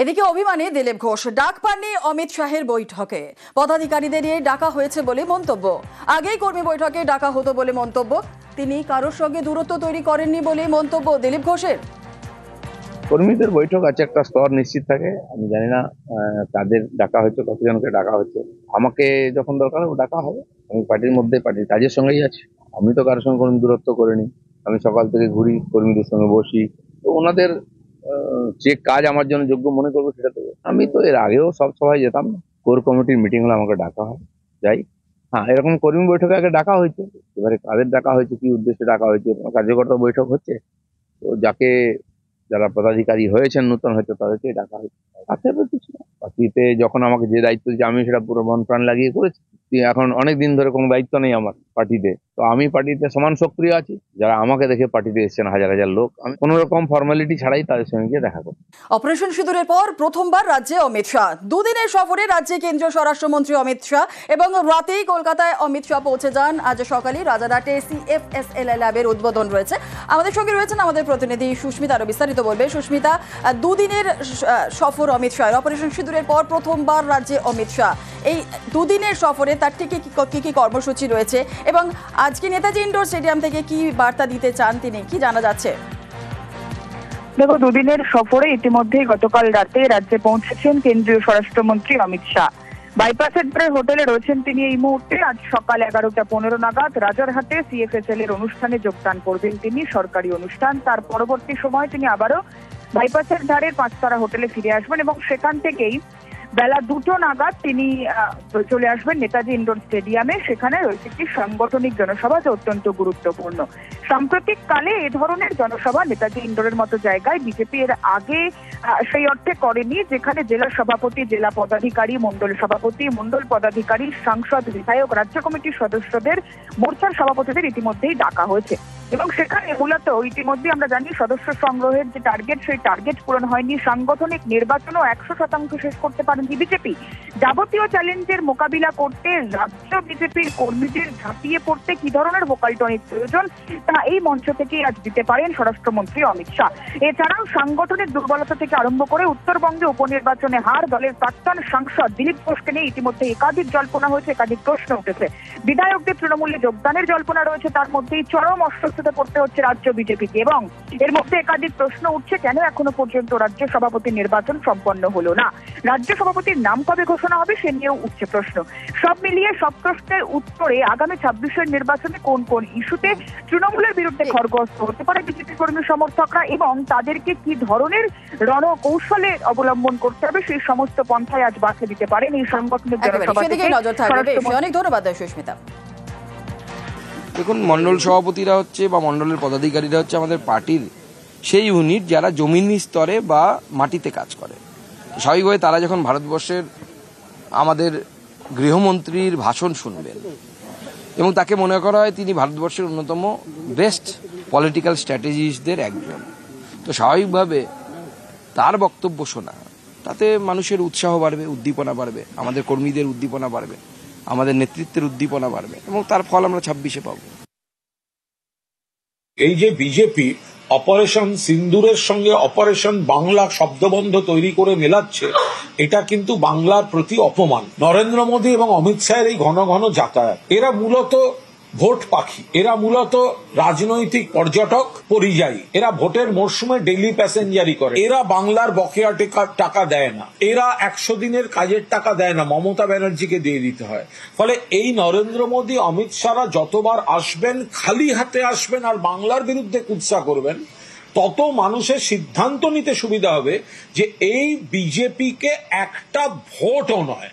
এদিকে অভিমানে দিলীপ ঘোষ ডাক পাননি অমিত শাহের বৈঠকে। পদাধিকারীদের নিয়ে ডাকা হয়েছে বলে মন্তব্য। আগেই কর্মী বৈঠকে ডাকা হতো বলে মন্তব্য। তিনি কারোর সঙ্গে দূরত্ব তৈরি করেননি বলে মন্তব্য দিলীপ ঘোষের। কর্মীদের বৈঠক আছে, একটা স্তর নিশ্চিত থাকে। আমি জানি না তাদের ডাকা হয়েছে, কতজনকে ডাকা হচ্ছে। আমাকে যখন দরকার হবে ডাকা হবে। আমি পার্টির মধ্যে পার্টির কাজের সঙ্গেই আছি। আমি তো কারোর সঙ্গে কোনো দূরত্ব করিনি। আমি সকাল থেকে ঘুরি, কর্মীদের সঙ্গে বসি। তো ওনাদের যে কাজ আমার জন্য যোগ্য মনে করবো সেটা দেবো। আমি তো এর আগেও সব সভায় যেতাম না। কোর কমিটির মিটিং হলে আমাকে ডাকা হয়, যাই। হ্যাঁ, এরকম কর্মী বৈঠকে আগে ডাকা হয়েছে। এবারে কাদের ডাকা হয়েছে, কি উদ্দেশ্যে ডাকা হয়েছে, কার্যকর্তা বৈঠক হচ্ছে। তো যারা পদাধিকারী হয়েছেন নতুন, হয়তো তাদেরকে ডাকা হয়েছে। কিছু না, পার্টিতে যখন আমাকে যে দায়িত্ব দিয়েছে আমি সেটা পুরো মন প্রাণ লাগিয়ে করেছি। এখন অনেক দিন ধরে কোনো দায়িত্ব নেই আমার পার্টিতে। তো আমি পার্টিতে সমান সক্রিয় আছি। যারা আমাকে দেখে পার্টিতে এসেছেন হাজার হাজার লোক, আমি কোনো রকম ফর্মালিটি ছাড়াই তাদের সঙ্গে গিয়ে দেখা করি। অপারেশন সিঁদুরের পর প্রথমবার রাজ্যে অমিত শাহ। দুদিনের সফরে রাজ্যে কেন্দ্রীয় স্বরাষ্ট্রমন্ত্রী অমিত শাহ এবং রাতেই কলকাতায় অমিত শাহ পৌঁছে যান। আজ সকালে রাজারহাটে CFSL ল্যাবের উদ্বোধন রয়েছে। আমাদের সঙ্গে রয়েছেন আমাদের প্রতিনিধি সুস্মিতা, আরো বিস্তারিত বলবে। সুস্মিতা, দুদিনের সফর অমিত শাহ, অপারেশন সিঁদুরের পর প্রথমবার রাজ্যে অমিত শাহ। এই দুদিনের সফরে তার ঠিক কি কর্মসূচি রয়েছে এবং আজকে নেতাজি ইন্ডোর স্টেডিয়াম থেকে কি বার্তা দিতে চান তিনি, কি জানা যাচ্ছে? দেখো, দুদিনের সফরে ইতিমধ্যেই গতকাল রাতে রাজ্যে পৌঁছেছেন কেন্দ্রীয় স্বরাষ্ট্রমন্ত্রী অমিত শাহ। বাইপাসের ধারে হোটেলে রয়েছেন তিনি এই মুহূর্তে। আজ সকাল 11টা 15 নাগাদ রাজারহাটে CFSL এর অনুষ্ঠানে যোগদান করবেন তিনি, সরকারি অনুষ্ঠান। তার পরবর্তী সময় তিনি আবারও বাইপাসের ধারে 5 তারা হোটেলে ফিরে আসবেন এবং সেখান থেকেই বেলা 2টো নাগাদ তিনি চলে আসবেন নেতাজি ইন্ডোর স্টেডিয়ামে। সেখানে রয়েছে একটি সাংগঠনিক জনসভা, যা অত্যন্ত গুরুত্বপূর্ণ। সাম্প্রতিক কালে এ ধরনের জনসভা নেতাজি ইন্ডোরের মতো জায়গায় বিজেপি এর আগে সেই অর্থে করেনি, যেখানে জেলা সভাপতি, জেলা পদাধিকারী, মন্ডল সভাপতি, মন্ডল পদাধিকারী, সাংসদ, বিধায়ক, রাজ্য কমিটির সদস্যদের, মোর্চার সভাপতিদের ইতিমধ্যেই ডাকা হয়েছে এবং সেখানে মূলত ইতিমধ্যে আমরা জানি সদস্য সংগ্রহের যে টার্গেট, সেই টার্গেট পূরণ হয়নি। সাংগঠনিক নির্বাচনও 100% শেষ করতে পারেনি বিজেপি। যাবতীয় চ্যালেঞ্জের মোকাবিলা করতে রাজ্য বিজেপির কর্মীদের ঝাঁপিয়ে পড়তে কি ধরনের ভোকাল টনিক প্রয়োজন, তা এই মঞ্চ থেকেই আজ দিতে পারেন স্বরাষ্ট্রমন্ত্রী অমিত শাহ। এছাড়াও সাংগঠনিক দুর্বলতা থেকে আরম্ভ করে উত্তরবঙ্গে উপনির্বাচনে হার, দলের প্রাক্তন সাংসদ দিলীপ ঘোষকে নিয়ে ইতিমধ্যে একাধিক জল্পনা হয়েছে, একাধিক প্রশ্ন উঠেছে। বিধায়কদের তৃণমূলে যোগদানের জল্পনা রয়েছে, তার মধ্যেই চরম অস্বস্তিতে পড়তে হচ্ছে রাজ্য বিজেপিকে এবং এর মধ্যে একাধিক প্রশ্ন উঠছে, কেন এখনো পর্যন্ত রাজ্য সভাপতি নির্বাচন সম্পন্ন হলো না, রাজ্য সভাপতির নাম কবে ঘোষণা হবে সে নিয়েও উঠছে প্রশ্ন। সব মিলিয়ে সব প্রশ্নের উত্তরে আগামী 26-এর নির্বাচনে কোন কোন ইস্যুতে তৃণমূলের বিরুদ্ধে খড়গহস্ত হতে পারে বিজেপি কর্মী সমর্থকরা এবং তাদেরকে কি ধরনের রণকৌশলে অবলম্বন করতে হবে, সেই সমস্ত পন্থায় আজ বাছে দিতে পারেন এই সাংগঠনিক জনসভা থেকে। অনেক ধন্যবাদ সুস্মিতা। দেখুন, মন্ডল সভাপতিরা হচ্ছে বা মন্ডলের পদাধিকারীরা হচ্ছে আমাদের পার্টির সেই ইউনিট যারা জমিনি স্তরে বা মাটিতে কাজ করে। স্বাভাবিকভাবে তারা যখন ভারতবর্ষের আমাদের গৃহমন্ত্রীর ভাষণ শুনবেন এবং তাকে মনে করা হয় তিনি ভারতবর্ষের অন্যতম বেস্ট পলিটিক্যাল স্ট্র্যাটেজিস্টদের একজন, তো স্বাভাবিকভাবে তার বক্তব্য শোনা, তাতে মানুষের উৎসাহ বাড়বে, উদ্দীপনা বাড়বে, আমাদের কর্মীদের উদ্দীপনা বাড়বে, আমাদের নেতৃত্বের উদ্দীপনা বাড়বে এবং তার ফল আমরা 26-এ পাবো। এই যে বিজেপি অপারেশন সিন্দুরের সঙ্গে অপারেশন বাংলা শব্দবন্ধ তৈরি করে মেলাচ্ছে, এটা কিন্তু বাংলার প্রতি অপমান। নরেন্দ্র মোদী এবং অমিত শাহের এই ঘন ঘন যাতায়াত, এরা মূলত ভোট পাখি, এরা মূলত রাজনৈতিক পর্যটক পরিযায়ী, এরা ভোটের মরশুমে ডেইলি প্যাসেঞ্জারি করে, এরা বাংলার বকেয়া টাকা দেয় না, এরা 100 দিনের কাজের টাকা দেয় না, মমতা ব্যানার্জিকে দিয়ে দিতে হয়। ফলে এই নরেন্দ্র মোদী, অমিত শাহরা যতবার আসবেন খালি হাতে আসবেন আর বাংলার বিরুদ্ধে কুৎসা করবেন, তত মানুষের সিদ্ধান্ত নিতে সুবিধা হবে যে এই বিজেপিকে একটা ভোটও নয়,